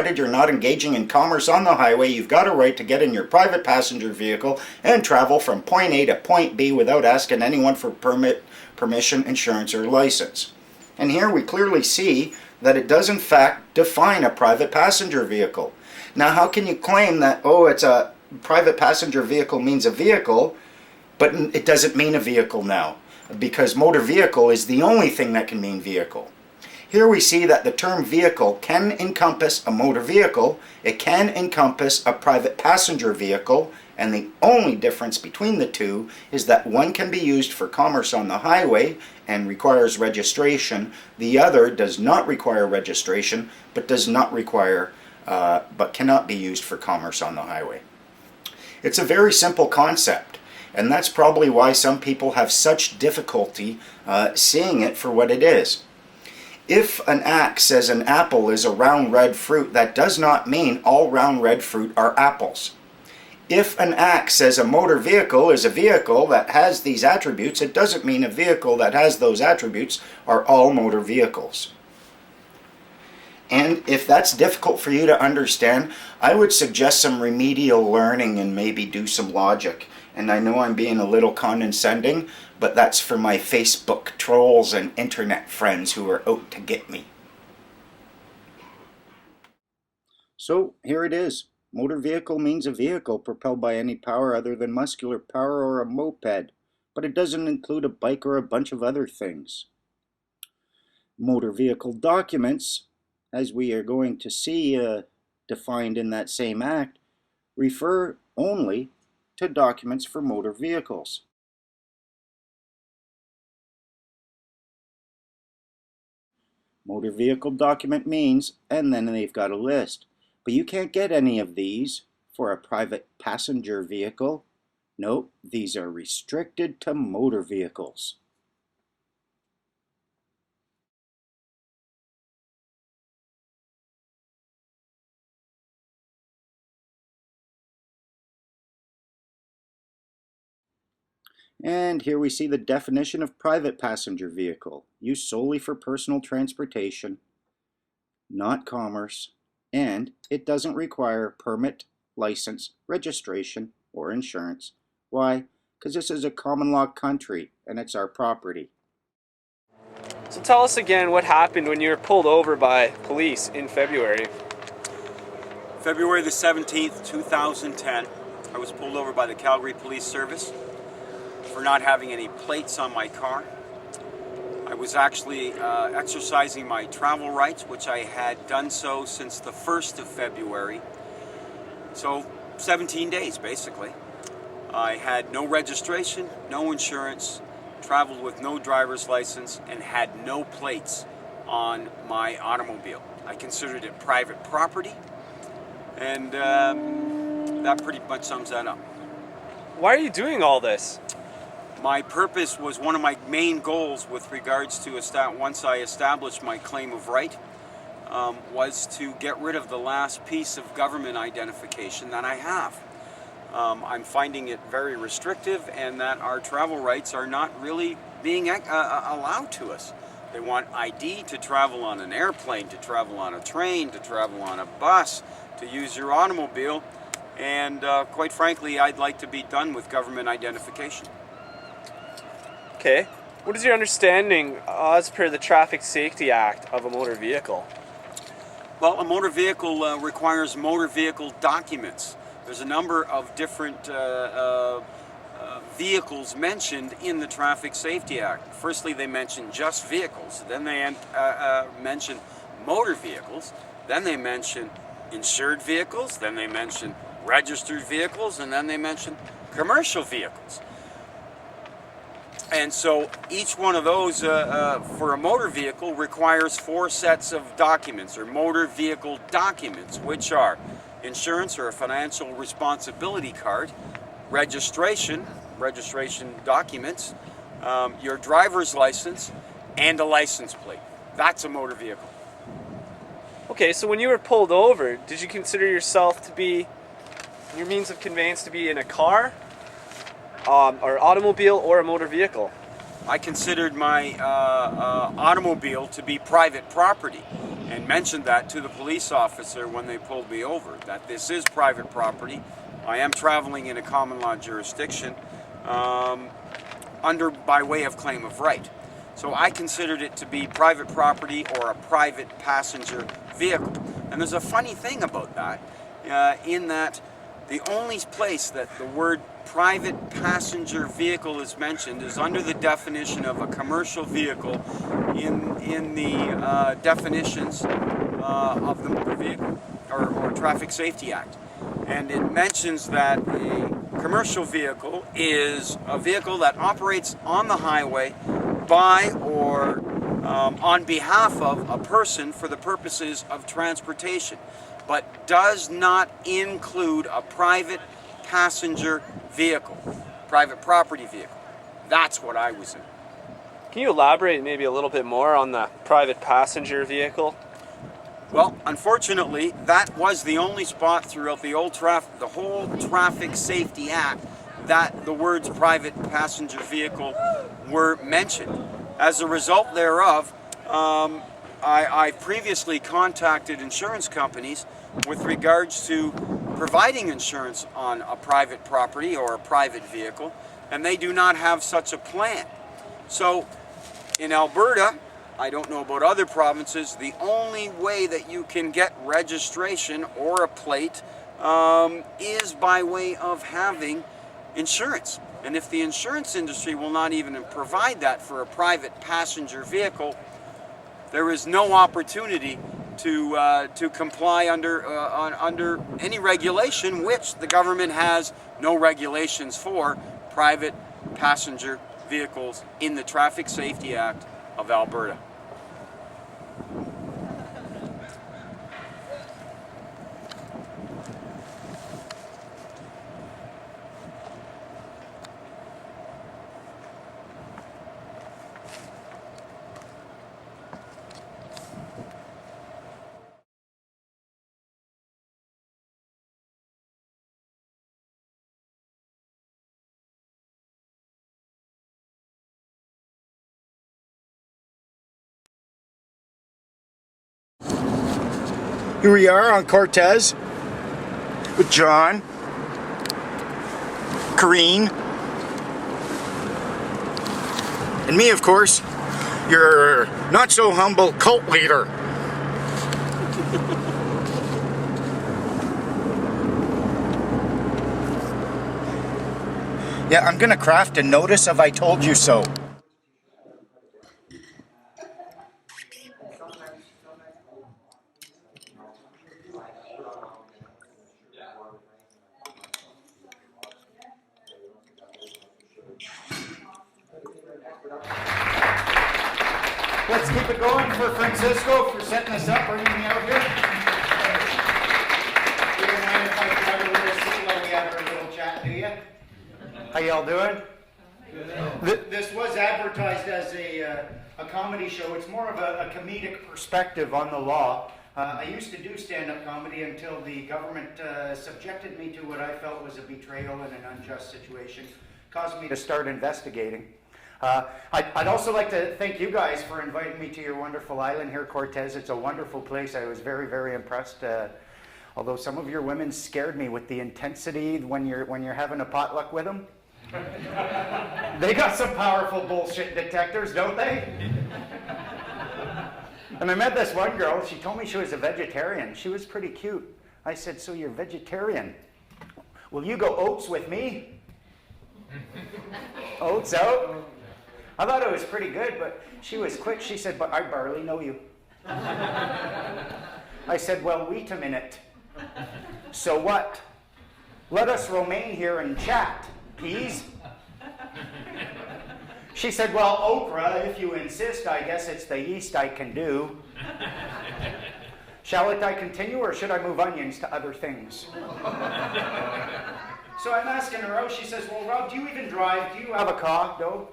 provided you're not engaging in commerce on the highway, you've got a right to get in your private passenger vehicle and travel from point A to point B without asking anyone for permit, permission, insurance, or license. And here we clearly see that it does in fact define a private passenger vehicle. Now how can you claim that, oh, it's a private passenger vehicle means a vehicle, but it doesn't mean a vehicle now? Because motor vehicle is the only thing that can mean vehicle. Here we see that the term vehicle can encompass a motor vehicle, it can encompass a private passenger vehicle, and the only difference between the two is that one can be used for commerce on the highway and requires registration. The other does not require registration, but cannot be used for commerce on the highway. It's a very simple concept, and that's probably why some people have such difficulty seeing it for what it is. If an act says an apple is a round red fruit, that does not mean all round red fruit are apples. If an act says a motor vehicle is a vehicle that has these attributes, it doesn't mean a vehicle that has those attributes are all motor vehicles. And if that's difficult for you to understand, I would suggest some remedial learning and maybe do some logic. And I know I'm being a little condescending, but that's for my Facebook trolls and internet friends who are out to get me. So here it is. Motor vehicle means a vehicle propelled by any power other than muscular power or a moped, but it doesn't include a bike or a bunch of other things. Motor vehicle documents, as we are going to see defined in that same act, refer only to documents for motor vehicles. Motor vehicle document means, and then they've got a list. But you can't get any of these for a private passenger vehicle. Nope, these are restricted to motor vehicles. And here we see the definition of private passenger vehicle, used solely for personal transportation, not commerce, and it doesn't require permit, license, registration, or insurance. Why? Because this is a common law country and it's our property. So tell us again what happened when you were pulled over by police in February. February the 17th, 2010, I was pulled over by the Calgary Police Service for not having any plates on my car. I was actually exercising my travel rights, which I had done so since the 1st of February. So 17 days, basically. I had no registration, no insurance, traveled with no driver's license, and had no plates on my automobile. I considered it private property, and that pretty much sums that up. Why are you doing all this? My purpose was one of my main goals with regards to once I established my claim of right, was to get rid of the last piece of government identification that I have. I'm finding it very restrictive, and that our travel rights are not really being allowed to us. They want ID to travel on an airplane, to travel on a train, to travel on a bus, to use your automobile, and quite frankly, I'd like to be done with government identification. Okay. What is your understanding, as per the Traffic Safety Act, of a motor vehicle? Well, a motor vehicle requires motor vehicle documents. There's a number of different vehicles mentioned in the Traffic Safety Act. Firstly, they mention just vehicles. Then they mention motor vehicles. Then they mention insured vehicles. Then they mention registered vehicles. And then they mention commercial vehicles. And so each one of those for a motor vehicle requires 4 sets of documents, or motor vehicle documents, which are insurance or a financial responsibility card, registration documents, your driver's license, and a license plate. That's a motor vehicle. Okay, so when you were pulled over, did you consider yourself to be, your means of conveyance to be in a car, or automobile, or a motor vehicle? I considered my automobile to be private property and mentioned that to the police officer when they pulled me over, that this is private property. I am traveling in a common law jurisdiction by way of claim of right. So I considered it to be private property or a private passenger vehicle. And there's a funny thing about that, in that the only place that the word private passenger vehicle is mentioned is under the definition of a commercial vehicle in the definitions of the Motor Vehicle or Traffic Safety Act. And it mentions that a commercial vehicle is a vehicle that operates on the highway by or on behalf of a person for the purposes of transportation, but does not include a private passenger vehicle, private property vehicle. That's what I was in. Can you elaborate maybe a little bit more on the private passenger vehicle? Well, unfortunately, that was the only spot throughout the whole Traffic Safety Act that the words private passenger vehicle were mentioned. As a result thereof, I previously contacted insurance companies with regards to providing insurance on a private property or a private vehicle, and they do not have such a plan. So in Alberta, I don't know about other provinces, the only way that you can get registration or a plate is by way of having insurance. And if the insurance industry will not even provide that for a private passenger vehicle, there is no opportunity to comply under any regulation, which the government has no regulations for private passenger vehicles in the Traffic Safety Act of Alberta. Here we are on Cortez with John, Kareen, and me, of course, your not so humble cult leader. Yeah, I'm gonna craft a notice of I told you so. Let's keep it going for Francisco for setting us up, bringing me out here. You don't mind if I grab a little seat while we have our little chat, do you? How y'all doing? This was advertised as a comedy show. It's more of a comedic perspective on the law. I used to do stand-up comedy until the government subjected me to what I felt was a betrayal and an unjust situation, caused me to start investigating. I'd also like to thank you guys for inviting me to your wonderful island here, Cortez. It's a wonderful place. I was very, very impressed. Although some of your women scared me with the intensity when you're having a potluck with them. They got some powerful bullshit detectors, don't they? And I met this one girl. She told me she was a vegetarian. She was pretty cute. I said, "So you're vegetarian? Will you go oats with me?" Oats out? I thought it was pretty good, but she was quick. She said, "But I barely know you." I said, "Well, wait a minute. So what? Let us remain here and chat. Peas?" She said, "Well, okra, if you insist, I guess it's the least I can do. Shall I continue, or should I move onions to other things?" So I'm asking her out. She says, "Well, Rob, do you even drive? Do you have a car, though?"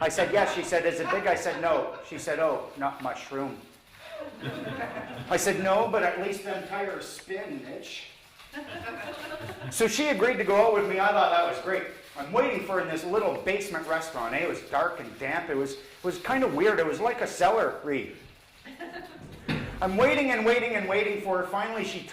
I said, "Yes." She said, "Is it big?" I said, "No." She said, "Oh, not mushroom." I said, "No, but at least them tires spin, bitch." So she agreed to go out with me. I thought that was great. I'm waiting for her in this little basement restaurant. It was dark and damp. It was kind of weird. It was like a cellar read. I'm waiting and waiting and waiting for her. Finally, she